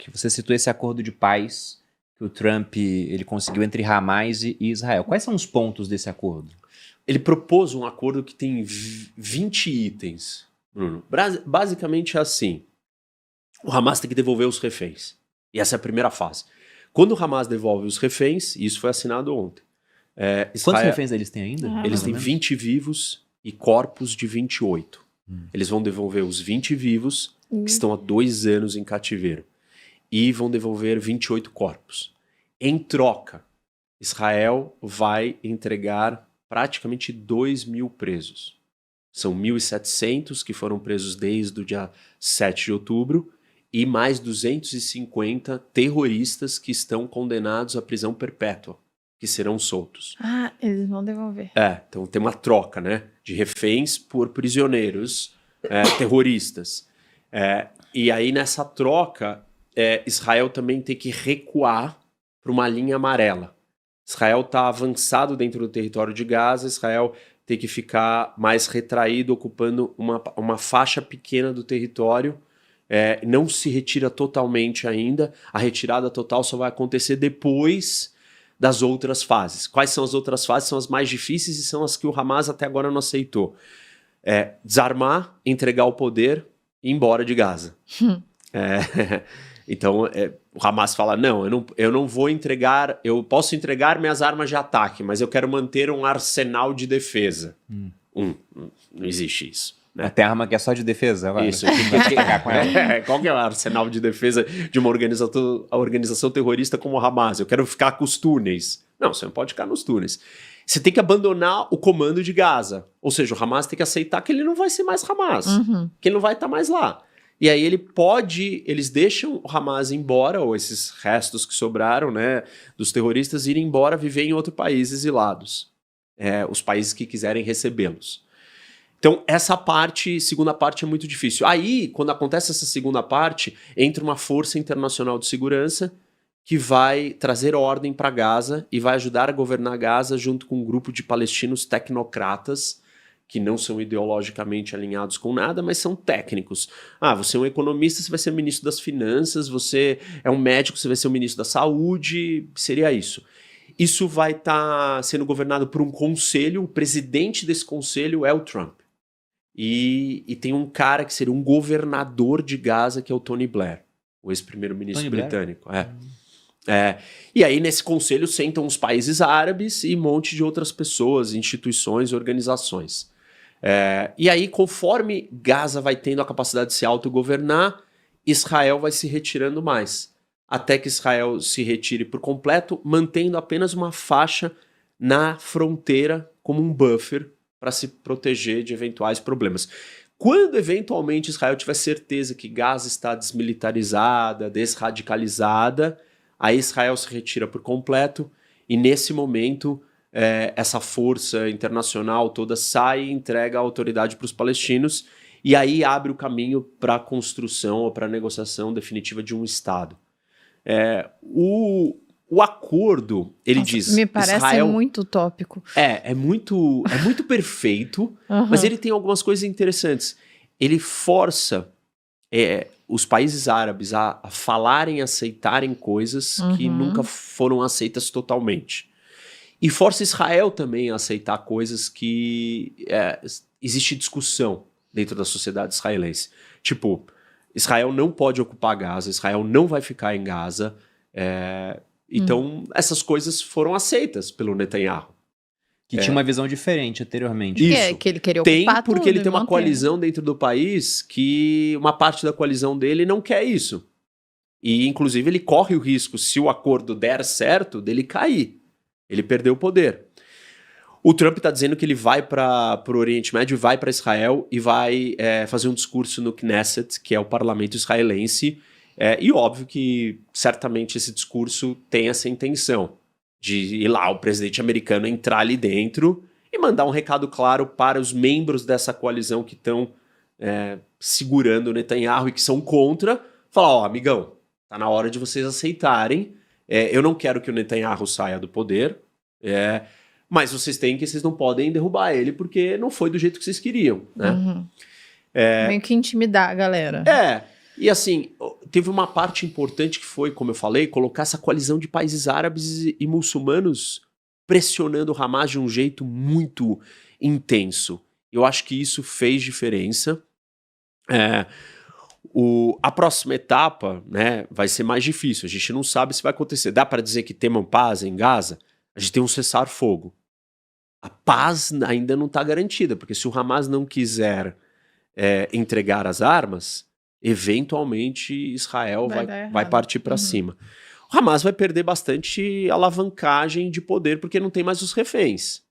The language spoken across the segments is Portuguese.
que você citou esse acordo de paz que o Trump ele conseguiu entre Hamas e Israel. Quais são os pontos desse acordo? Ele propôs um acordo que tem 20 itens, Bruno. Basicamente é assim. O Hamas tem que devolver os reféns. E essa é a primeira fase. Quando o Hamas devolve os reféns, e isso foi assinado ontem. Quantos reféns eles têm ainda? Eles têm 20 vivos e corpos de 28. Eles vão devolver os 20 vivos, que estão há 2 anos em cativeiro. E vão devolver 28 corpos. Em troca, Israel vai entregar praticamente 2.000 presos. São 1.700 que foram presos desde o dia 7 de outubro e mais 250 terroristas que estão condenados à prisão perpétua, que serão soltos. Ah, eles vão devolver. Então tem uma troca, né? De reféns por prisioneiros terroristas. E aí nessa troca, Israel também tem que recuar para uma linha amarela. Israel está avançado dentro do território de Gaza, Israel tem que ficar mais retraído, ocupando uma faixa pequena do território, não se retira totalmente ainda, a retirada total só vai acontecer depois das outras fases. Quais são as outras fases? São as mais difíceis e são as que o Hamas até agora não aceitou. Desarmar, entregar o poder e ir embora de Gaza. Então, o Hamas fala, não, eu não vou entregar, eu posso entregar minhas armas de ataque, mas eu quero manter um arsenal de defesa. Não existe isso. Né? Tem arma que é só de defesa agora. Isso. Qual que é o arsenal de defesa de uma organização terrorista como o Hamas? Eu quero ficar com os túneis. Não, você não pode ficar nos túneis. Você tem que abandonar o comando de Gaza. Ou seja, o Hamas tem que aceitar que ele não vai ser mais Hamas. Que ele não vai estar mais lá. E aí eles deixam o Hamas embora, ou esses restos que sobraram, né, dos terroristas, irem embora viver em outro país exilados. Os países que quiserem recebê-los. Então, essa segunda parte é muito difícil. Aí, quando acontece essa segunda parte, entra uma força internacional de segurança que vai trazer ordem para Gaza e vai ajudar a governar Gaza junto com um grupo de palestinos tecnocratas que não são ideologicamente alinhados com nada, mas são técnicos. Você é um economista, você vai ser ministro das finanças, você é um médico, você vai ser o ministro da saúde, seria isso. Isso vai estar sendo governado por um conselho, o presidente desse conselho é o Trump. E tem um cara que seria um governador de Gaza, que é o Tony Blair, o ex-primeiro-ministro britânico. E aí nesse conselho sentam os países árabes e um monte de outras pessoas, instituições, organizações. E aí, conforme Gaza vai tendo a capacidade de se autogovernar, Israel vai se retirando mais. Até que Israel se retire por completo, mantendo apenas uma faixa na fronteira como um buffer para se proteger de eventuais problemas. Quando eventualmente Israel tiver certeza que Gaza está desmilitarizada, desradicalizada, aí Israel se retira por completo e nesse momento essa força internacional toda sai e entrega a autoridade para os palestinos e aí abre o caminho para a construção ou para a negociação definitiva de um Estado. O acordo, ele diz... Me parece Israel, muito utópico. É muito perfeito, mas ele tem algumas coisas interessantes. Ele força os países árabes a falarem, aceitarem coisas que nunca foram aceitas totalmente. E força Israel também a aceitar coisas que existe discussão dentro da sociedade israelense. Tipo, Israel não pode ocupar Gaza, Israel não vai ficar em Gaza. Então, essas coisas foram aceitas pelo Netanyahu. Que tinha uma visão diferente anteriormente. Isso. Que ele queria ocupar porque tudo, ele tem uma coalizão dentro do país que uma parte da coalizão dele não quer isso. E, inclusive, ele corre o risco, se o acordo der certo, dele cair. Ele perdeu o poder. O Trump está dizendo que ele vai para o Oriente Médio, vai para Israel e vai fazer um discurso no Knesset, que é o parlamento israelense. E óbvio que certamente esse discurso tem essa intenção de ir lá o presidente americano entrar ali dentro e mandar um recado claro para os membros dessa coalizão que estão segurando o Netanyahu e que são contra. Falar, amigão, tá na hora de vocês aceitarem. Eu não quero que o Netanyahu saia do poder, mas vocês não podem derrubar ele porque não foi do jeito que vocês queriam. Né? Meio que intimidar a galera. E assim, teve uma parte importante que foi, como eu falei, colocar essa coalizão de países árabes e muçulmanos pressionando o Hamas de um jeito muito intenso. Eu acho que isso fez diferença. A próxima etapa, né, vai ser mais difícil. A gente não sabe se vai acontecer. Dá para dizer que tem uma paz em Gaza? A gente tem um cessar-fogo. A paz ainda não está garantida, porque se o Hamas não quiser entregar as armas, eventualmente Israel vai partir para cima. O Hamas vai perder bastante alavancagem de poder, porque não tem mais os reféns.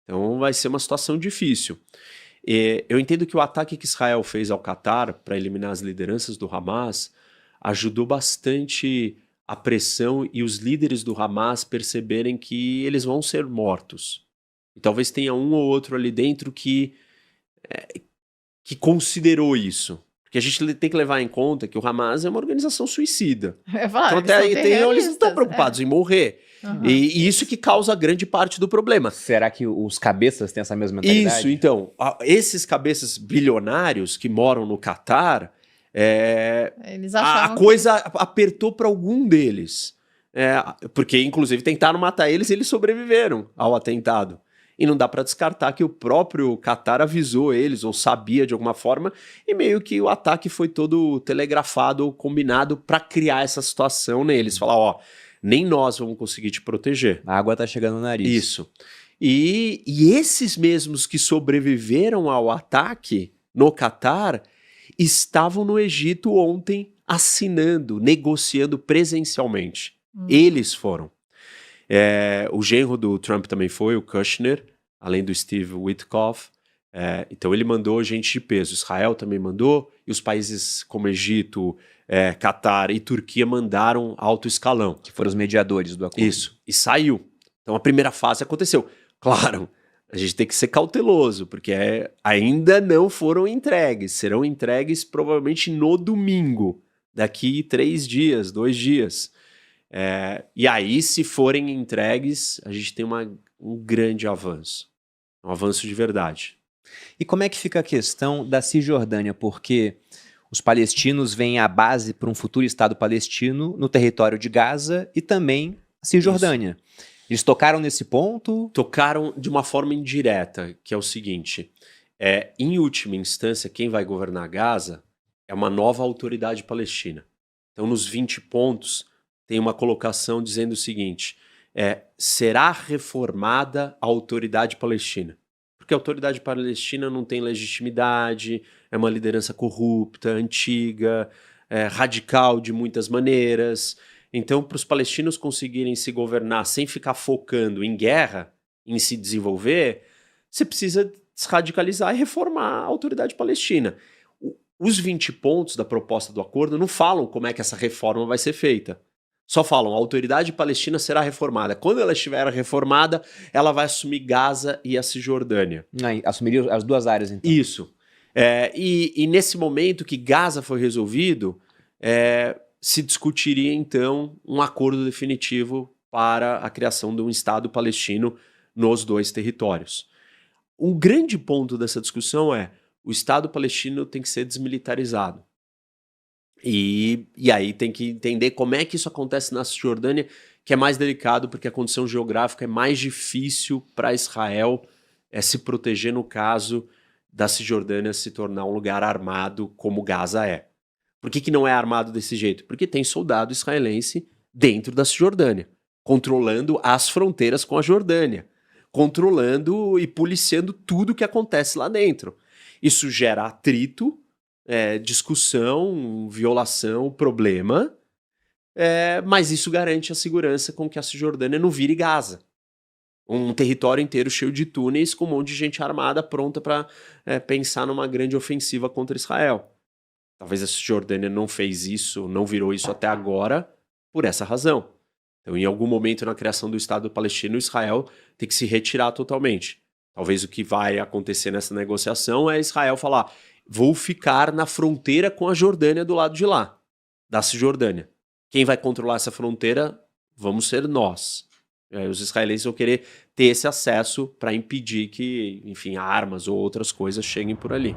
Então vai ser uma situação difícil. Eu entendo que o ataque que Israel fez ao Catar para eliminar as lideranças do Hamas ajudou bastante a pressão e os líderes do Hamas perceberem que eles vão ser mortos. E talvez tenha um ou outro ali dentro que considerou isso. Porque a gente tem que levar em conta que o Hamas é uma organização suicida. Então, até aí eles não estão preocupados em morrer. E isso que causa grande parte do problema. Será que os cabeças têm essa mesma mentalidade? Isso, então. Esses cabeças bilionários que moram no Catar, a coisa apertou para algum deles. Porque, inclusive, tentaram matar eles e eles sobreviveram ao atentado. E não dá para descartar que o próprio Catar avisou eles, ou sabia de alguma forma, e meio que o ataque foi todo telegrafado ou combinado para criar essa situação neles. Falar, ó, nem nós vamos conseguir te proteger. A água tá chegando no nariz. Isso. E esses mesmos que sobreviveram ao ataque no Catar estavam no Egito ontem assinando, negociando presencialmente. Eles foram. O genro do Trump também foi, o Kushner, além do Steve Witkoff. Então ele mandou gente de peso. Israel também mandou, e os países como Egito, Catar e Turquia mandaram alto escalão. Que foram os mediadores do acordo. Isso, e saiu. Então a primeira fase aconteceu. Claro, a gente tem que ser cauteloso, porque ainda não foram entregues. Serão entregues provavelmente no domingo, daqui 3 dias, 2 dias. E aí, se forem entregues, a gente tem um grande avanço. Um avanço de verdade. E como é que fica a questão da Cisjordânia? Porque os palestinos veem a base para um futuro Estado palestino no território de Gaza e também a Cisjordânia. Isso. Eles tocaram nesse ponto? Tocaram de uma forma indireta, que é o seguinte. Em última instância, quem vai governar Gaza é uma nova autoridade palestina. Então, nos 20 pontos... tem uma colocação dizendo o seguinte, será reformada a autoridade palestina. Porque a autoridade palestina não tem legitimidade, é uma liderança corrupta, antiga, radical de muitas maneiras. Então, para os palestinos conseguirem se governar sem ficar focando em guerra, em se desenvolver, você precisa desradicalizar e reformar a autoridade palestina. Os 20 pontos da proposta do acordo não falam como é que essa reforma vai ser feita. Só falam, a autoridade palestina será reformada. Quando ela estiver reformada, ela vai assumir Gaza e a Cisjordânia. Assumiria as 2 áreas, então. Isso. E nesse momento que Gaza foi resolvido, se discutiria, então, um acordo definitivo para a criação de um Estado palestino nos 2 territórios. Um grande ponto dessa discussão o Estado palestino tem que ser desmilitarizado. E aí tem que entender como é que isso acontece na Cisjordânia, que é mais delicado porque a condição geográfica é mais difícil para Israel se proteger no caso da Cisjordânia se tornar um lugar armado como Gaza é. Por que não é armado desse jeito? Porque tem soldado israelense dentro da Cisjordânia, controlando as fronteiras com a Jordânia, controlando e policiando tudo que acontece lá dentro. Isso gera atrito, discussão, violação, problema, mas isso garante a segurança com que a Cisjordânia não vire Gaza. Um território inteiro cheio de túneis com um monte de gente armada pronta para pensar numa grande ofensiva contra Israel. Talvez a Cisjordânia não fez isso, não virou isso até agora, por essa razão. Então, em algum momento na criação do Estado palestino, Israel tem que se retirar totalmente. Talvez o que vai acontecer nessa negociação é Israel falar: vou ficar na fronteira com a Jordânia do lado de lá, da Cisjordânia. Quem vai controlar essa fronteira vamos ser nós. Os israelenses vão querer ter esse acesso para impedir que, enfim, armas ou outras coisas cheguem por ali.